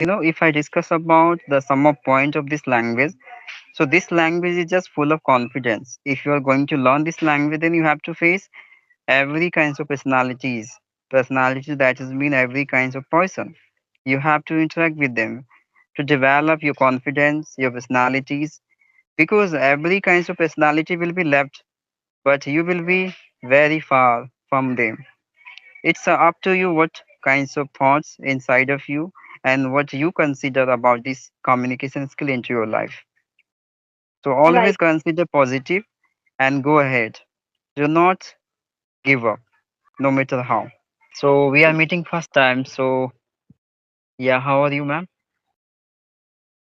If I discuss about the sum of point of this language, so this language is just full of confidence. If you are going to learn this language, then you have to face every kinds of personalities that has been every kinds of person. You have to interact with them to develop your confidence, your personalities, because every kinds of personality will be left, but you will be very far from them. It's up to you what kinds of thoughts inside of you and what you consider about this communication skill into your life. So Right. always consider positive and go ahead. Do not give up, no matter how. So we are meeting first time. So yeah, how are you, ma'am?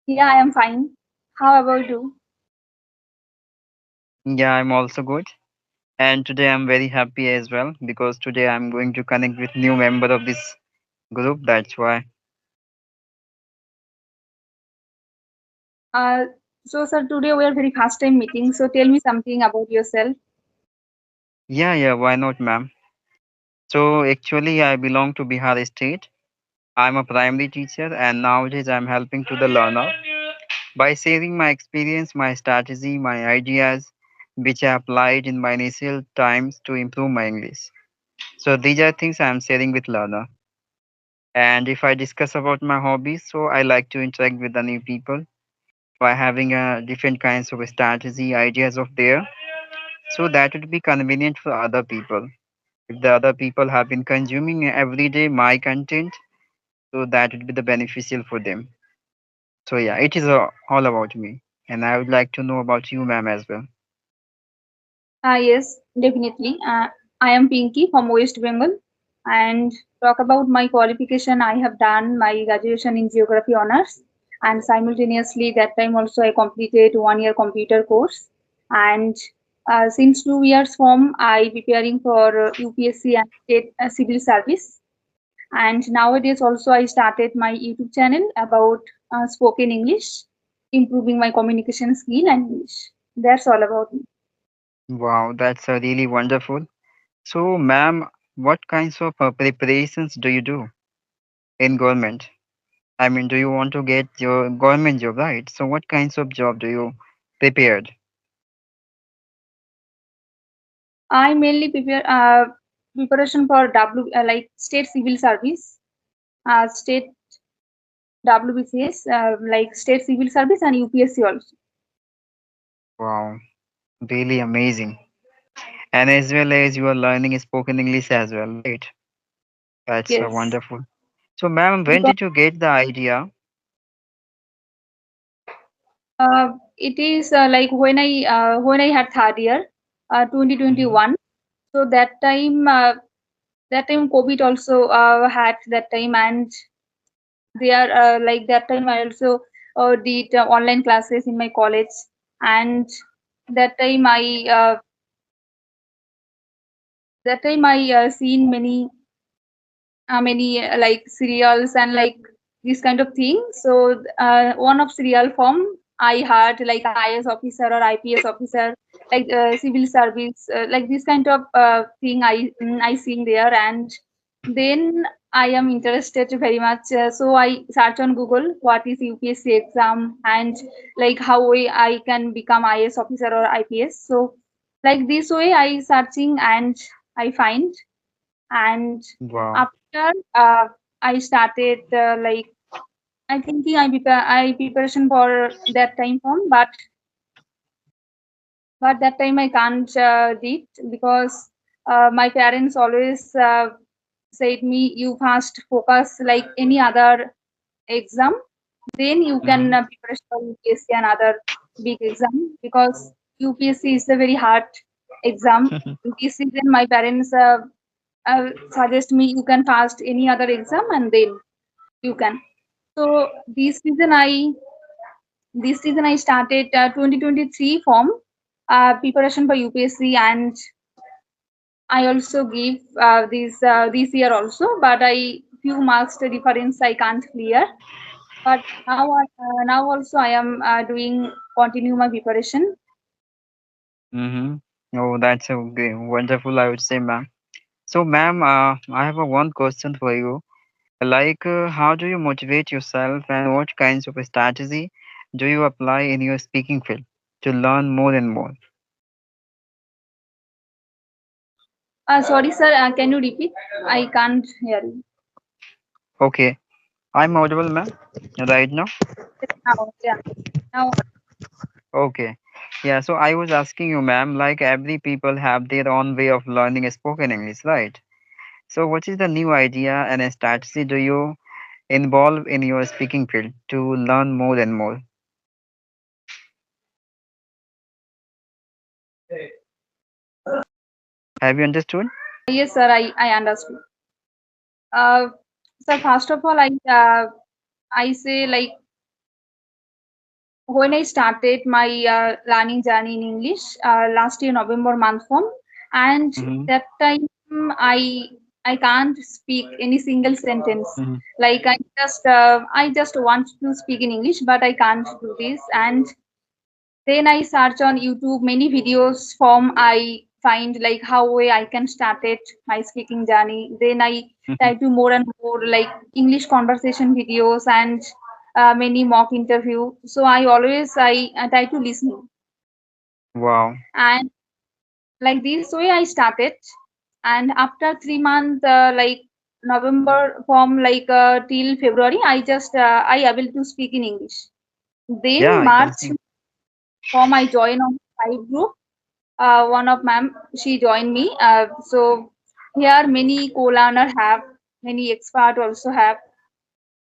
Yeah, I am fine. How about you? Yeah, I'm also good. And today I'm very happy as well because today I'm going to connect with new member of this group. That's why. Uh, so, sir, today we are very first time meeting. So, tell me something about yourself. Yeah, why not, ma'am? So actually, I belong to Bihar State. I'm a primary teacher, and nowadays I'm helping to the learner by sharing my experience, my strategy, my ideas, which I applied in my initial times to improve my English. So these are things I'm sharing with learner. And if I discuss about my hobbies, so I like to interact with the new people by having different kinds of strategy, ideas of there, so that would be convenient for other people. If the other people have been consuming every day my content, so that would be the beneficial for them. So yeah, it is all about me, and I would like to know about you, ma'am, as well. Yes, definitely. I am Pinky from West Bengal, and talk about my qualification. I have done my graduation in Geography honors, and simultaneously that time also I completed 1 year computer course. And since 2 years from I preparing for UPSC and state civil service. And nowadays also I started my YouTube channel about spoken English, improving my communication skill and English. That's all about me. Wow, that's really wonderful. So, ma'am, what kinds of preparations do you do in government? I mean, do you want to get your government job, right? So, what kinds of job do you prepared? I mainly prepare preparation for like state civil service, state WBCS, like state civil service and UPSC also. Wow, really amazing. And as well as you are learning spoken English as well, right? That's Yes, wonderful. So, ma'am, when because did you get the idea? it is like when I had third year, Hmm. 2021. So that time COVID also had that time, and they are like that time I also did online classes in my college, and that time I uh, that time I seen many like serials and like this kind of thing. So one of serial form I heard like IS officer or IPS officer, like civil service, like this kind of thing I seen there, and then I am interested very much. So I search on Google what is UPSC exam and like how I can become IS officer or IPS. So like this way I searching and I find, and Wow. after I started like I thinking I preparation for that time form, but that time I can't did because my parents always said me you first focus like any other exam, then you can Hmm. prepare for UPSC and other big exam, because UPSC is a very hard exam. This season my parents suggest me you can pass any other exam and then you can. So this season I started 2023 form preparation for UPSC, and I also give this year also, but I few marks the difference I can't clear. But now also I am doing continue my preparation. Mm-hmm. Oh, that's wonderful, I would say, ma'am. So, ma'am, I have one question for you. Like, how do you motivate yourself and what kinds of strategy do you apply in your speaking field to learn more and more? Sorry, sir. Can you repeat? I can't hear you. Okay, I'm audible, ma'am, right now. Yes, now, yeah. Now, Okay. Yeah, so I was asking you, ma'am, like every people have their own way of learning spoken English, right? So what is the new idea and a strategy do you involve in your speaking field to learn more and more? Have you understood? yes, sir. I understood. Uh, sir, first of all, I say like when I started my learning journey in English last year November month from, and Mm-hmm. that time I can't speak any single sentence. Mm-hmm. Like I just want to speak in English, but I can't do this. And then I search on YouTube many videos from I find like how way I can start it my speaking journey. Then I Mm-hmm. try to more and more like English conversation videos and many mock interview. So I try to listen, Wow. and like this way I started. And after 3 months, like November from like till February, I able to speak in English. Yeah, Then I can March see. from I join on five group. One of ma'am she joined me. So here many co-learner have, many expert also have.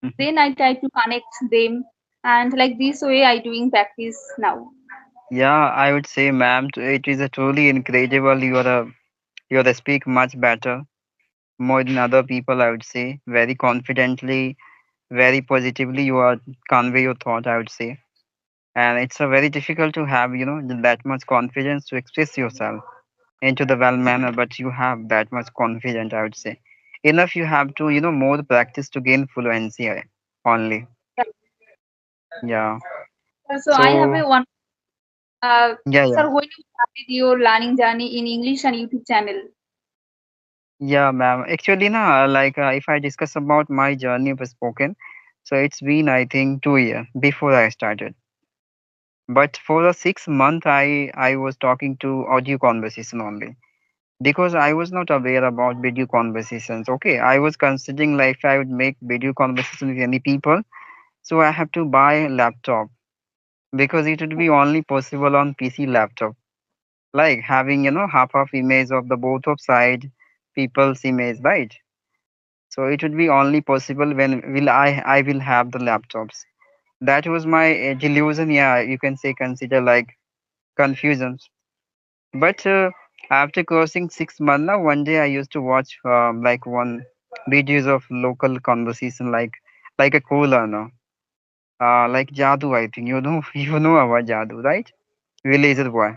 Mhm. Then I try to connect them, and like this way I doing practice now. Yeah, I would say, ma'am, it is a truly incredible. You are speak much better, more than other people. I would say, very confidently, very positively. You are convey your thought. I would say, and it's a very difficult to have that much confidence to express yourself into the well manner, but you have that much confidence. I would say, enough. You have to more practice to gain fluency only. Yeah. So I have So a one. yeah, yeah. Sir, when you started your learning journey in English and YouTube channel? Yeah, ma'am. Actually, na, like if I discuss about my journey of spoken, so it's been I think 2 years before I started. But for the 6 month, I was talking to audio conversation only because I was not aware about video conversations. Okay, I was considering like if I would make video conversation with any people, so I have to buy a laptop because it would be only possible on PC laptop. Like having half of image of the both of side people's image, right? So it would be only possible when will I will have the laptops. That was my delusion. Yeah, you can say consider like confusion. But after crossing 6 months, now one day I used to watch like one videos of local conversation like a co-learner, like Jadu. I think you know about Jadu, right? Villager boy.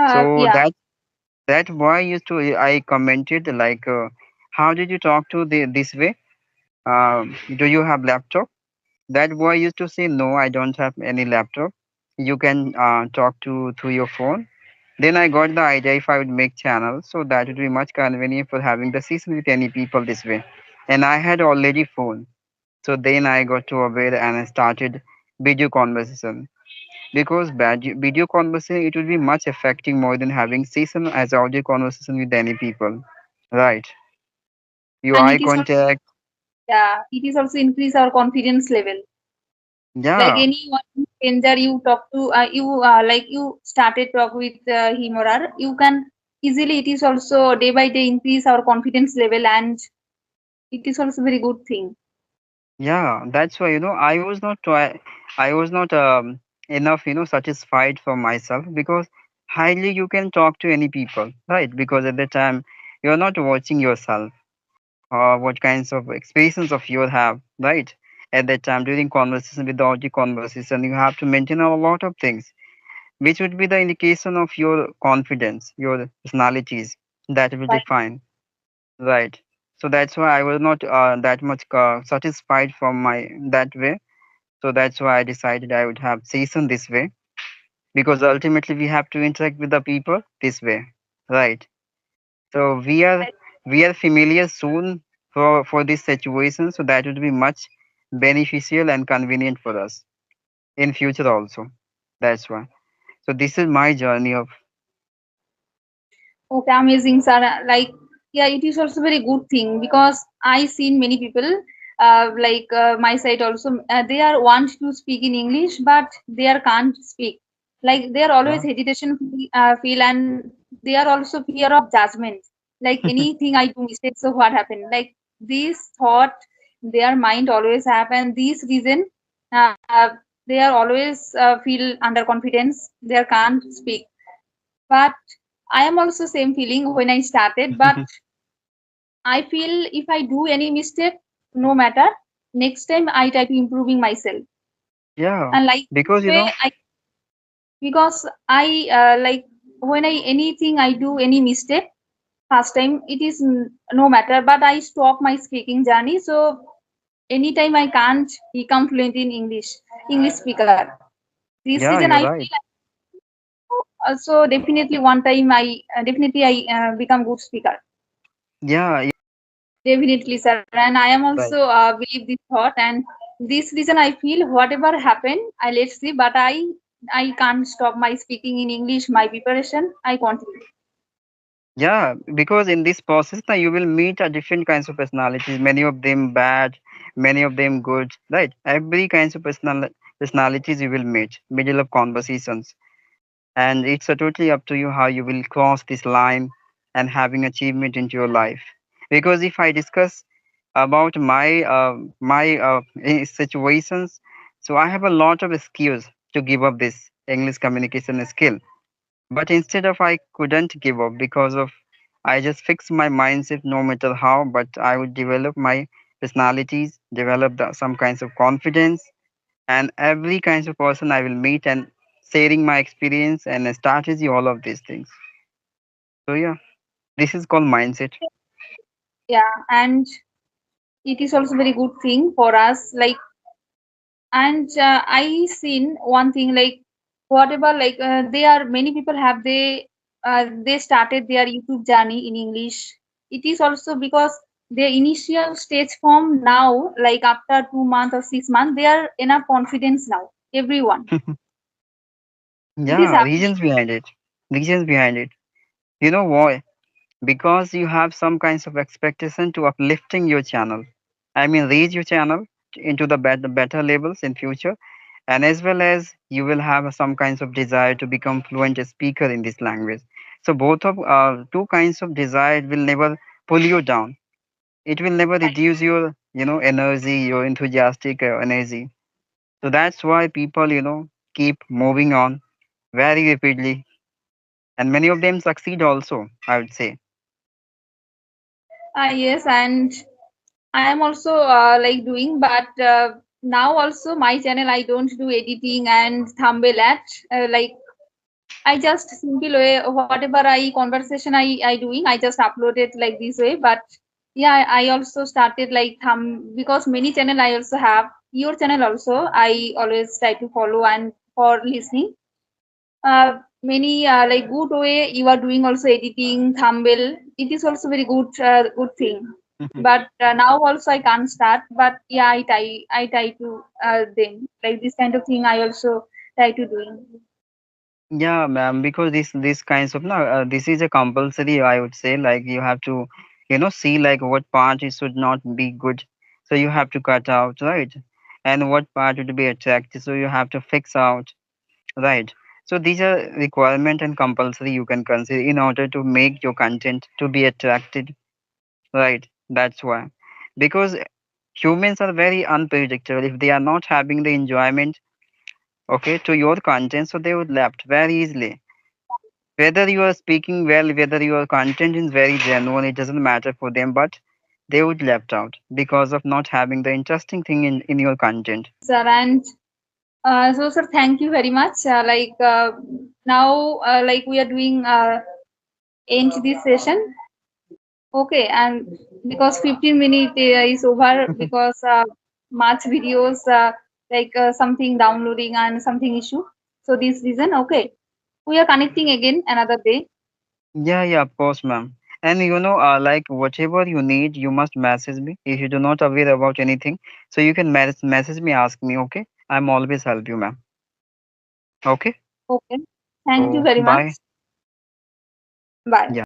So Yeah. that boy used to I commented like, how did you talk to this way? Do you have laptop? That boy used to say, "No, I don't have any laptop. You can talk to through your phone." Then I got the idea if I would make channel, so that would be much convenient for having the session with any people this way. And I had already phone, so then I got to aware and I started video conversation because video conversation it would be much effective more than having session as audio conversation with any people, right? Your And eye it is also, contact, yeah, it is also increase our confidence level. Like yeah. any one stranger you talk to, you like you started talk with him or her, you can easily. It is also day by day increase our confidence level, and it is also very good thing. Yeah, that's why I was not enough satisfied for myself because highly you can talk to any people, right? Because at the time you're not watching yourself or what kinds of experiences of you have, right? At that time during conversation without the conversation, you have to maintain a lot of things, which would be the indication of your confidence, your personalities that will Right. define, right? So that's why I was not that much satisfied from my that way, so that's why I decided I would have season this way because ultimately we have to interact with the people this way, right? So we are familiar soon for this situation, so that would be much beneficial and convenient for us in future also. That's why. So this is my journey of. Okay, amazing, sir. Like, yeah, it is also very good thing because I seen many people, my side also, they are want to speak in English, but they are can't speak. Like they are always Yeah. hesitation feel, and they are also fear of judgment. Like anything I do mistake, so what happened? Like this thought, their mind always have, and this reason, uh, they are always feel underconfidence. They can't speak, but I am also same feeling when I started, but I feel if I do any mistake, no matter, next time I try to improving myself. Yeah, And like this because way, I because I like when I anything I do any mistake first time, it is no matter, but I stop my speaking journey. So anytime I can't become fluent in English speaker. This yeah, reason you're I right. feel also definitely one time I definitely I become good speaker. Yeah, Definitely, sir. And I am also right. believe this thought, and this reason I feel whatever happen, I let's see, but I can't stop my speaking in English, my preparation. I continue. Yeah, because in this process now you will meet different kinds of personalities, many of them bad, many of them good, right? Every kinds of personalities you will meet, middle of conversations. And it's totally up to you how you will cross this line and having achievement into your life. Because if I discuss about my situations, so I have a lot of excuse to give up this English communication skill, but instead of I couldn't give up because of I just fixed my mindset no matter how, but I would develop my personalities, develop some kinds of confidence, and every kinds of person I will meet and sharing my experience and a strategy, all of these things. So yeah, this is called mindset. Yeah, and it is also very good thing for us. Like, and I seen one thing like whatever like they are many people have they started their YouTube journey in English. It is also because their initial stage form now, like after 2 months or 6 months, they are enough confidence now. Everyone, it is Yeah, happening. reasons behind it. Reasons behind it. You know why? Because you have some kinds of expectation to uplifting your channel. I mean, raise your channel into the better levels in future, and as well as you will have some kinds of desire to become fluent speaker in this language. So both of two kinds of desire will never pull you down. It will never reduce your energy, your enthusiastic energy. So that's why people keep moving on very rapidly, and many of them succeed also, I would say. Yes, and I am also like doing, but now also my channel I don't do editing and thumbnail at like I just simple way whatever I conversation I doing I just upload it like this way. But yeah, I also started like because many channel I also have your channel also I always try to follow and for listening. Many like good way you are doing also editing thumbnail. It is also very good thing. But now also I can't start. But yeah, I try to then like this kind of thing I also try to doing. Yeah, ma'am, because this kinds of no, this is a compulsory. I would say like you have to, see like what part it should not be good, so you have to cut out, right? And what part would be attractive, so you have to fix out, right? So these are requirement and compulsory you can consider in order to make your content to be attracted, right? That's why, because humans are very unpredictable. If they are not having the enjoyment, okay, to your content, so they would left very easily. Whether you are speaking well, whether your content is very genuine, it doesn't matter for them, but they would left out because of not having the interesting thing in your content. Yes, sir. And so, sir, thank you very much. Now, like we are doing end this session. Okay, and because 15 minutes is over because much videos something downloading and something issue. So this reason, okay, we are connecting again another day. Yeah, yeah, of course, ma'am. And like whatever you need, you must message me. If you do not aware about anything, so you can message me, ask me. Okay, I'm always help you, ma'am. Okay, Okay. Thank you so very much. bye. Bye. Yeah.